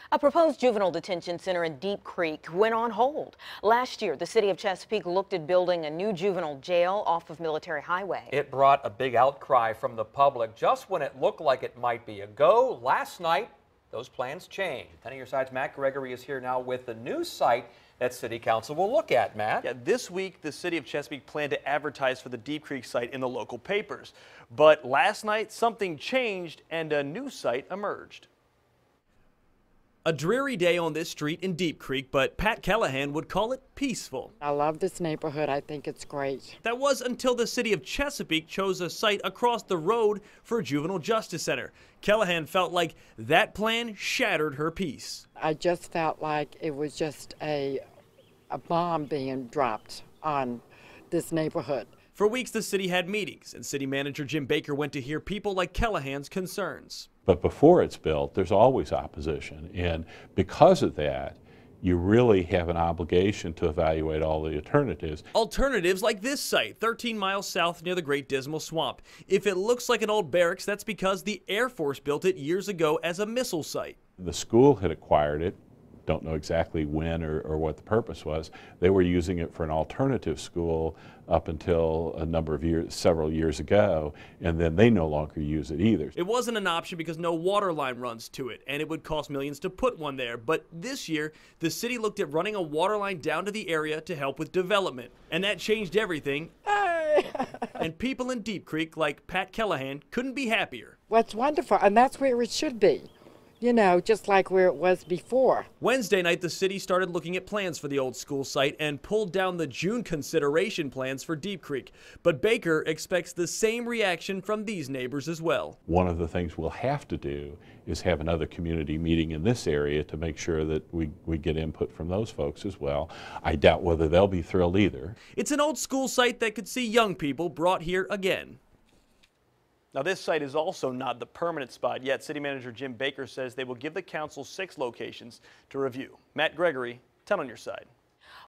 A proposed juvenile detention center in Deep Creek went on hold. Last year, the city of Chesapeake looked at building a new juvenile jail off of Military Highway. It brought a big outcry from the public just when it looked like it might be a go. Last night, those plans changed. 10 on your side's Matt Gregory is here now with the new site that City Council will look at. Matt? Yeah, this week, the city of Chesapeake planned to advertise for the Deep Creek site in the local papers. But last night, something changed and a new site emerged. A dreary day on this street in Deep Creek, but Pat Callahan would call it peaceful. I love this neighborhood. I think it's great. That was until the city of Chesapeake chose a site across the road for a juvenile justice center. Callahan felt like that plan shattered her peace. I just felt like it was just a bomb being dropped on this neighborhood. For weeks, the city had meetings, and city manager Jim Baker went to hear people like Callahan's concerns. But before it's built, there's always opposition. And because of that, you really have an obligation to evaluate all the alternatives. Alternatives like this site, 13 miles south near the Great Dismal Swamp. If it looks like an old barracks, that's because the Air Force built it years ago as a missile site. The school had acquired it. Don't know exactly when or what the purpose was. They were using it for an alternative school up until a number of years, several years ago, and then they no longer use it either. It wasn't an option because no water line runs to it, and it would cost millions to put one there. But this year, the city looked at running a water line down to the area to help with development, and that changed everything. And people in Deep Creek, like Pat Callahan, couldn't be happier. Well, it's wonderful, and that's where it should be. You know, just like where it was before. Wednesday night, the city started looking at plans for the old school site and pulled down the June consideration plans for Deep Creek. But Baker expects the same reaction from these neighbors as well. One of the things we'll have to do is have another community meeting in this area to make sure that we get input from those folks as well. I doubt whether they'll be thrilled either. It's an old school site that could see young people brought here again. Now, this site is also not the permanent spot yet. City Manager Jim Baker says they will give the council 6 locations to review. Matt Gregory, 10 on your side.